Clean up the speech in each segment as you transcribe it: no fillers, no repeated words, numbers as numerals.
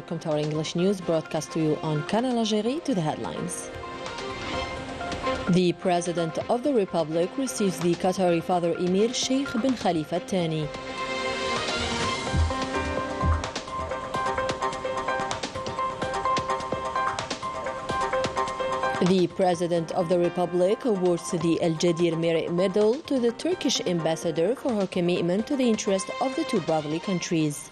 welcome to our English news broadcast to you on Canal Algérie. To the headlines. The President of the Republic receives the Qatari Father Emir Sheikh bin Khalifa Al-Thani. The President of the Republic awards the Algérie Merit Medal to the Turkish ambassador for her commitment to the interest of the two brotherly countries.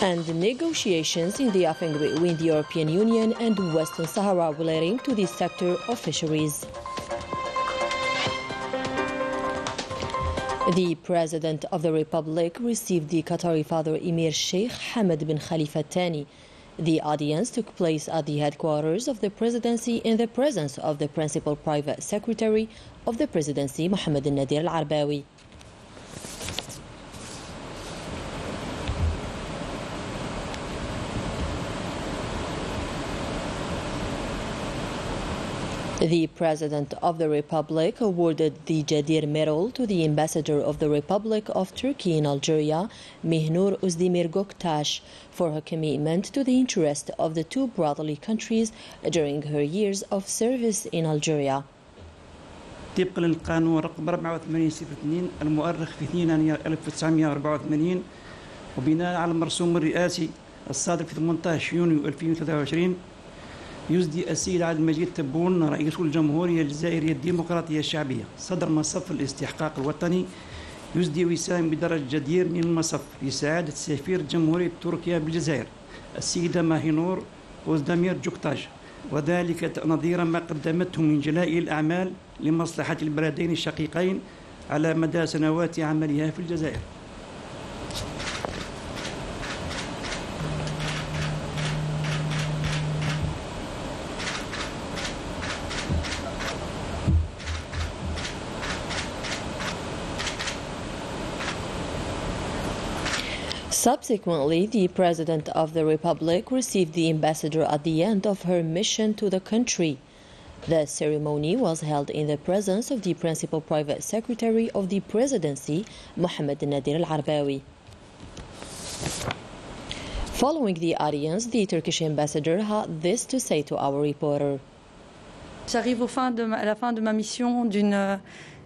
And negotiations in the offing between the European Union and Western Sahara relating to the sector of fisheries. The President of the Republic received the Qatari Father Emir Sheikh Hamad bin Khalifa Al-Thani. The audience took place at the headquarters of the Presidency in the presence of the Principal Private Secretary of the Presidency, Mohammed Nadir Al-Arbawi. The President of the Republic awarded the Jadir Medal to the Ambassador of the Republic of Turkey in Algeria, Mihnur Özdemir Göktaş, for her commitment to the interest of the two brotherly countries during her years of service in Algeria. طبقا للقانون رقم 84/02 المؤرخ في 2 يناير 1984 وبناء على المرسوم الرئاسي الصادر في 18 يونيو 2023 يسدي السيد عبد المجيد تبون رئيس الجمهورية الجزائرية الديمقراطية الشعبية صدر مصف الاستحقاق الوطني يسدي وسام بدرجة جدير من المصف لسعادة سفير جمهورية تركيا بالجزائر السيدة ماهينور أوزدمير جوكتاج، وذلك نظير ما قدمته من جلائل الأعمال لمصلحة البلدين الشقيقين على مدى سنوات عملها في الجزائر. Subsequently, the President of the Republic received the ambassador at the end of her mission to the country. The ceremony was held in the presence of the Principal Private Secretary of the Presidency, Mohammed Nadir Al-Arbawi. Following the audience, the Turkish ambassador had this to say to our reporter. J'arrive à la fin de ma mission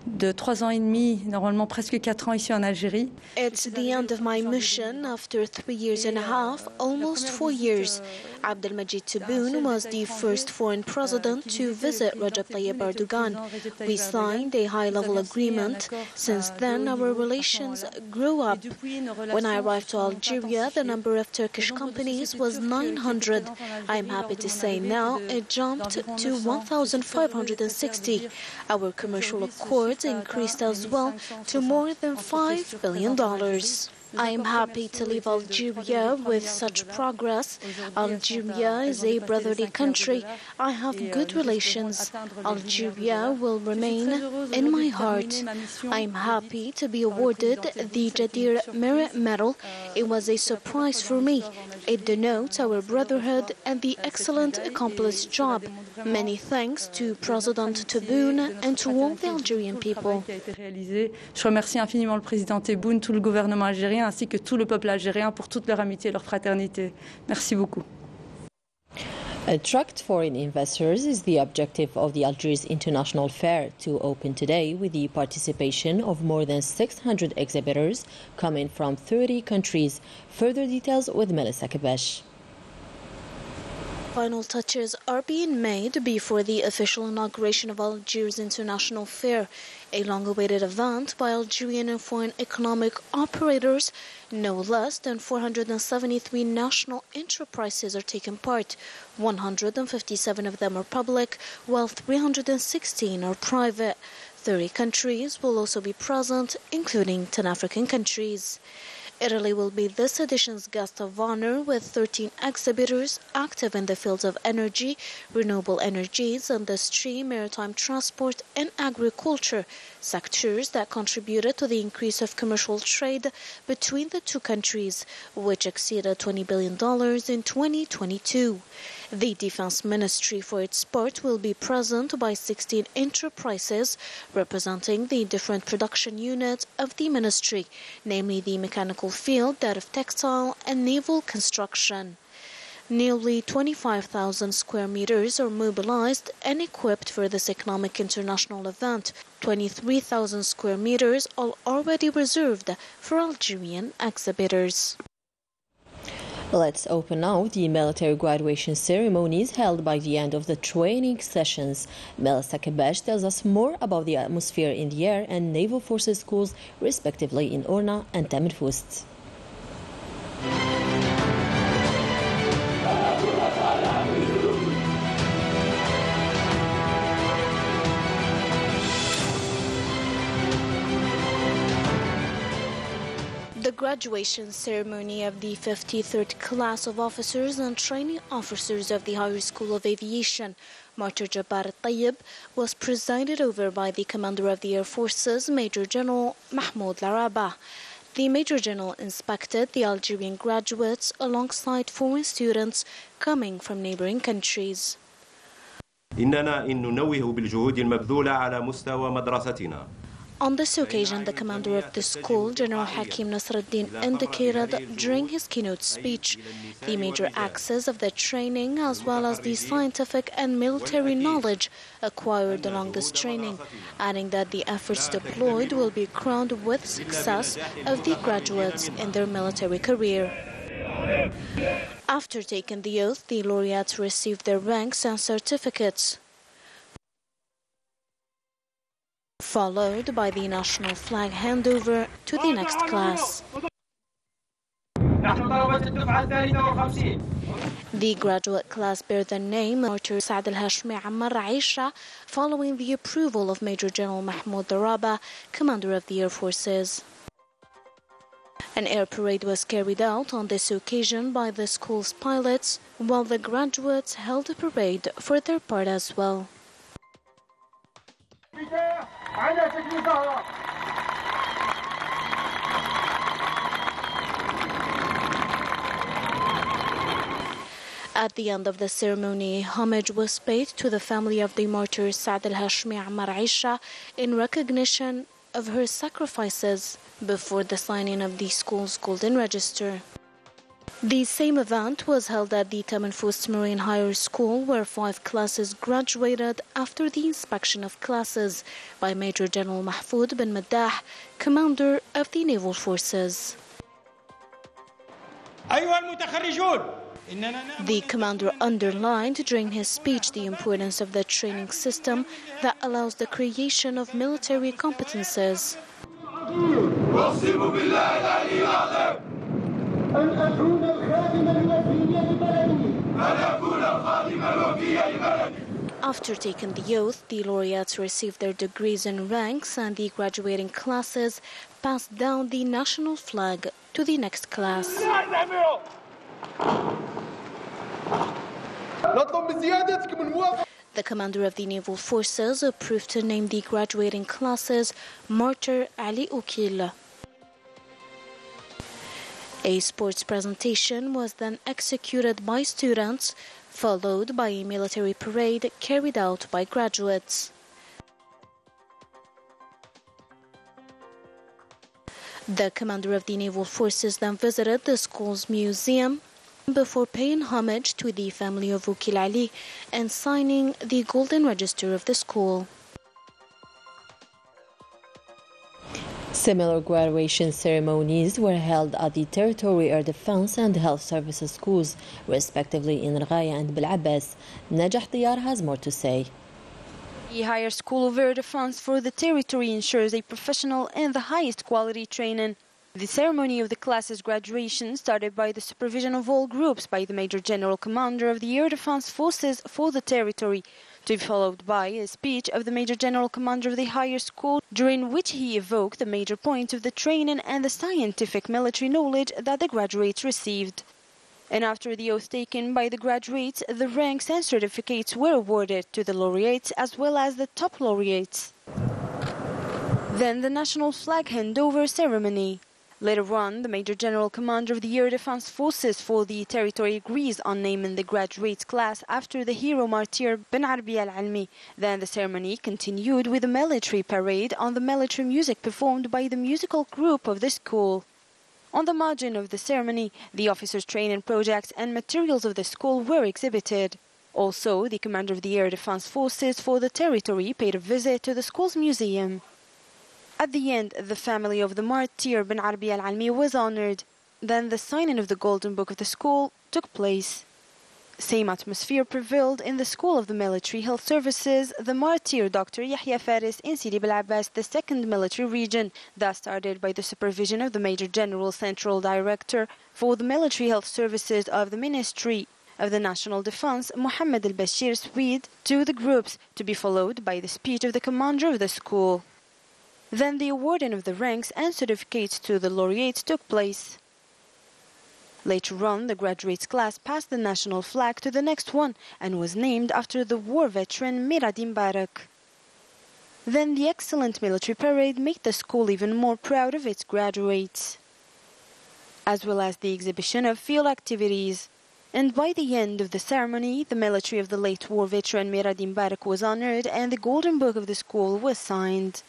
de 3 ans et demi, normalement presque 4 ans ici en Algérie. It's the end of my mission after 3 years and a half, almost 4 years. Abdelmajid Tebboune was the first foreign president to visit Recep Tayyip Erdogan. We signed a high-level agreement. Since then, our relations grew up. When I arrived to Algeria, the number of Turkish companies was 900. I'm happy to say now it jumped to 1,560. Our commercial accords increased as well to more than $5 billion. I am happy to leave Algeria with such progress. Algeria is a brotherly country. I have good relations. Algeria will remain in my heart. I am happy to be awarded the Jadir Merit Medal. It was a surprise for me. It denotes our brotherhood and the excellent accomplished job. Many thanks to President Tebboune and to all the Algerian people. Je remercie infiniment le président Tebboune, tout le gouvernement algérien ainsi que tout le peuple algérien pour toute leur amitié et leur fraternité. Merci beaucoup. Attract foreign investors is the objective of the Algiers International Fair, to open today with the participation of more than 600 exhibitors coming from 30 countries. Further details with Melissa Kabesh. Final touches are being made before the official inauguration of Algiers International Fair, a long-awaited event by Algerian and foreign economic operators. No less than 473 national enterprises are taking part. 157 of them are public, while 316 are private. 30 countries will also be present, including 10 African countries. Italy will be this edition's guest of honor, with 13 exhibitors active in the fields of energy, renewable energies, industry, maritime transport, and agriculture, sectors that contributed to the increase of commercial trade between the two countries, which exceeded $20 billion in 2022. The Defense Ministry, for its part, will be present by 16 enterprises representing the different production units of the ministry, namely the mechanical field, that of textile and naval construction. Nearly 25,000 square meters are mobilized and equipped for this economic international event. 23,000 square meters are already reserved for Algerian exhibitors. Let's open now the military graduation ceremonies held by the end of the training sessions. Melissa Kabash tells us more about the atmosphere in the air and naval forces schools, respectively in Orna and Tamerfust. The graduation ceremony of the 53rd class of officers and training officers of the Higher School of Aviation, Martyr Jabbar al-Tayyib, was presided over by the Commander of the Air Forces, Major General Mahmoud Laraba. The Major General inspected the Algerian graduates alongside foreign students coming from neighboring countries. إننا ننوه بالجهود المبذولة على مستوى مدرستنا. On this occasion, the commander of the school, General Hakim Nasruddin, indicated during his keynote speech the major axes of the training as well as the scientific and military knowledge acquired along this training, adding that the efforts deployed will be crowned with success of the graduates in their military career. After taking the oath, the laureates received their ranks and certificates, followed by the national flag handover to the next class. The graduate class bear the name Martyr Saad al-Hashmi Ammar Aisha, following the approval of Major General Mahmoud Daraba, Commander of the Air Forces. An air parade was carried out on this occasion by the school's pilots, while the graduates held a parade for their part as well. At the end of the ceremony, homage was paid to the family of the martyr Saad al-Hashmi Ammar Aisha in recognition of her sacrifices before the signing of the school's Golden Register. The same event was held at the Tamerfust Marine Higher School, where 5 classes graduated after the inspection of classes by Major General Mahfoud bin Maddah, Commander of the Naval Forces. The commander underlined during his speech the importance of the training system that allows the creation of military competences. After taking the oath, the laureates received their degrees and ranks, and the graduating classes passed down the national flag to the next class. The commander of the naval forces approved to name the graduating classes Martyr Ali Oukil. A sports presentation was then executed by students, followed by a military parade carried out by graduates. The commander of the naval forces then visited the school's museum before paying homage to the family of Oukil Ali and signing the Golden Register of the school. Similar graduation ceremonies were held at the Territory Air Defense and Health Services schools, respectively in Rghaya and Bel-Abbas. Najah Diyar has more to say. The Higher School of Air Defense for the territory ensures a professional and the highest quality training. The ceremony of the class's graduation started by the supervision of all groups by the Major General Commander of the Air Defense Forces for the territory, to be followed by a speech of the Major General Commander of the Higher School, during which he evoked the major points of the training and the scientific military knowledge that the graduates received. And after the oath taken by the graduates, the ranks and certificates were awarded to the laureates as well as the top laureates. Then the national flag handover ceremony. Later on, the Major General Commander of the Air Defense Forces for the territory agrees on naming the graduates class after the hero martyr bin Arabi al-Almi. Then the ceremony continued with a military parade on the military music performed by the musical group of the school. On the margin of the ceremony, the officers' training projects and materials of the school were exhibited. Also, the commander of the Air Defense Forces for the territory paid a visit to the school's museum. At the end, the family of the martyr bin Arabi al-Almi was honored. Then the signing of the Golden Book of the school took place. Same atmosphere prevailed in the School of the Military Health Services, the martyr Dr. Yahya Faris in Sidi Bel Abbas, the 2nd Military Region, that started by the supervision of the Major General Central Director for the Military Health Services of the Ministry of the National Defense, Mohammed al-Bashir Swede, to the groups, to be followed by the speech of the commander of the school. Then the awarding of the ranks and certificates to the laureates took place. Later on, the graduates class passed the national flag to the next one and was named after the war veteran Miradim Barak. Then the excellent military parade made the school even more proud of its graduates, as well as the exhibition of field activities. And by the end of the ceremony, the military of the late war veteran Miradim Barak was honored and the Golden Book of the school was signed.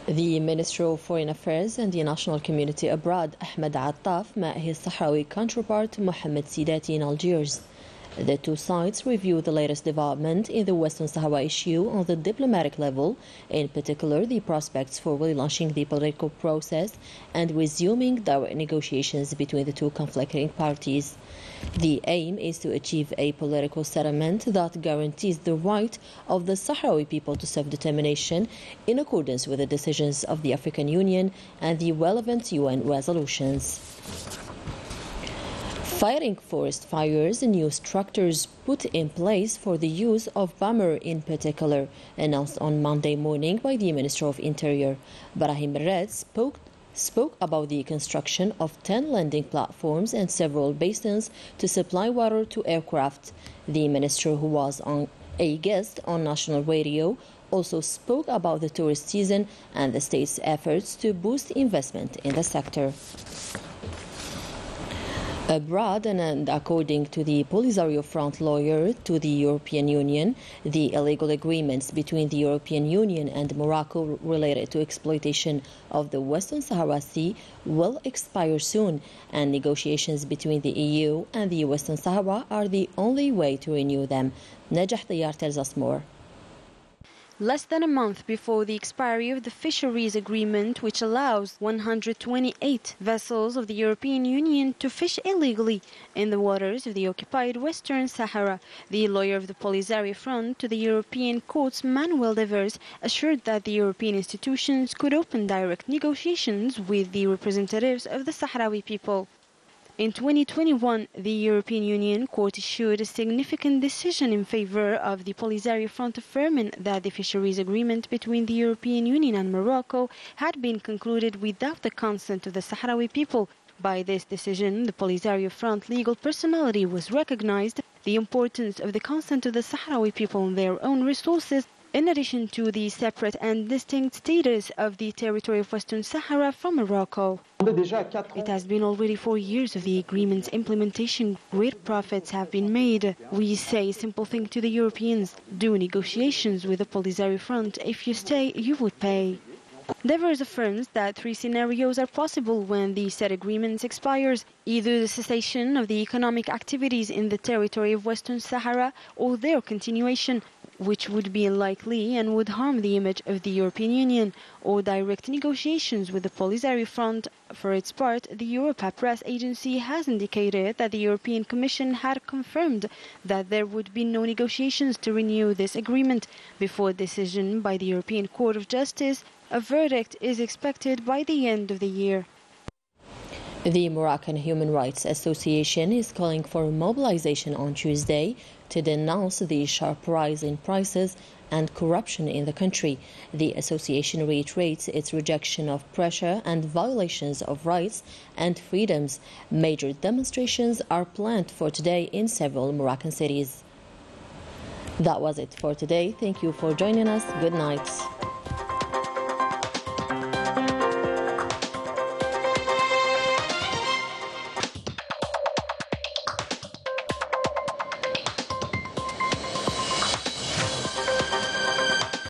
The Minister of Foreign Affairs and the National Community Abroad, Ahmed Attaf, met his Sahrawi counterpart, Mohamed Sidati, in Algiers. The two sides reviewed the latest development in the Western Sahara issue on the diplomatic level, in particular the prospects for relaunching the political process and resuming direct negotiations between the two conflicting parties. The aim is to achieve a political settlement that guarantees the right of the Sahrawi people to self-determination in accordance with the decisions of the African Union and the relevant UN resolutions. Fighting forest fires, new structures put in place for the use of bomber in particular, announced on Monday morning by the Minister of Interior. Brahim Red spoke about the construction of 10 landing platforms and several basins to supply water to aircraft. The minister, who was a guest on national radio, also spoke about the tourist season and the state's efforts to boost investment in the sector. Abroad, and according to the Polisario Front lawyer to the European Union, the illegal agreements between the European Union and Morocco related to exploitation of the Western Sahara Sea will expire soon, and negotiations between the EU and the Western Sahara are the only way to renew them. Najah Tayar tells us more. Less than a month before the expiry of the fisheries agreement, which allows 128 vessels of the European Union to fish illegally in the waters of the occupied Western Sahara, the lawyer of the Polisario Front to the European courts, Manuel Devers, assured that the European institutions could open direct negotiations with the representatives of the Sahrawi people. In 2021, the European Union Court issued a significant decision in favor of the Polisario Front, affirming that the fisheries agreement between the European Union and Morocco had been concluded without the consent of the Sahrawi people. By this decision, the Polisario Front legal personality was recognized, the importance of the consent of the Sahrawi people on their own resources, in addition to the separate and distinct status of the territory of Western Sahara from Morocco. It has been already 4 years of the agreement's implementation. Great profits have been made. We say a simple thing to the Europeans: do negotiations with the Polisario Front. If you stay, you would pay. Devers affirms that 3 scenarios are possible when the said agreement expires: either the cessation of the economic activities in the territory of Western Sahara or their continuation, which would be unlikely and would harm the image of the European Union, or direct negotiations with the Polisario Front. For its part, the Europa press agency has indicated that the European Commission had confirmed that there would be no negotiations to renew this agreement before a decision by the European Court of Justice. A verdict is expected by the end of the year. The Moroccan Human Rights Association is calling for mobilization on Tuesday to denounce the sharp rise in prices and corruption in the country. The association reiterates its rejection of pressure and violations of rights and freedoms. Major demonstrations are planned for today in several Moroccan cities. That was it for today. Thank you for joining us. Good night.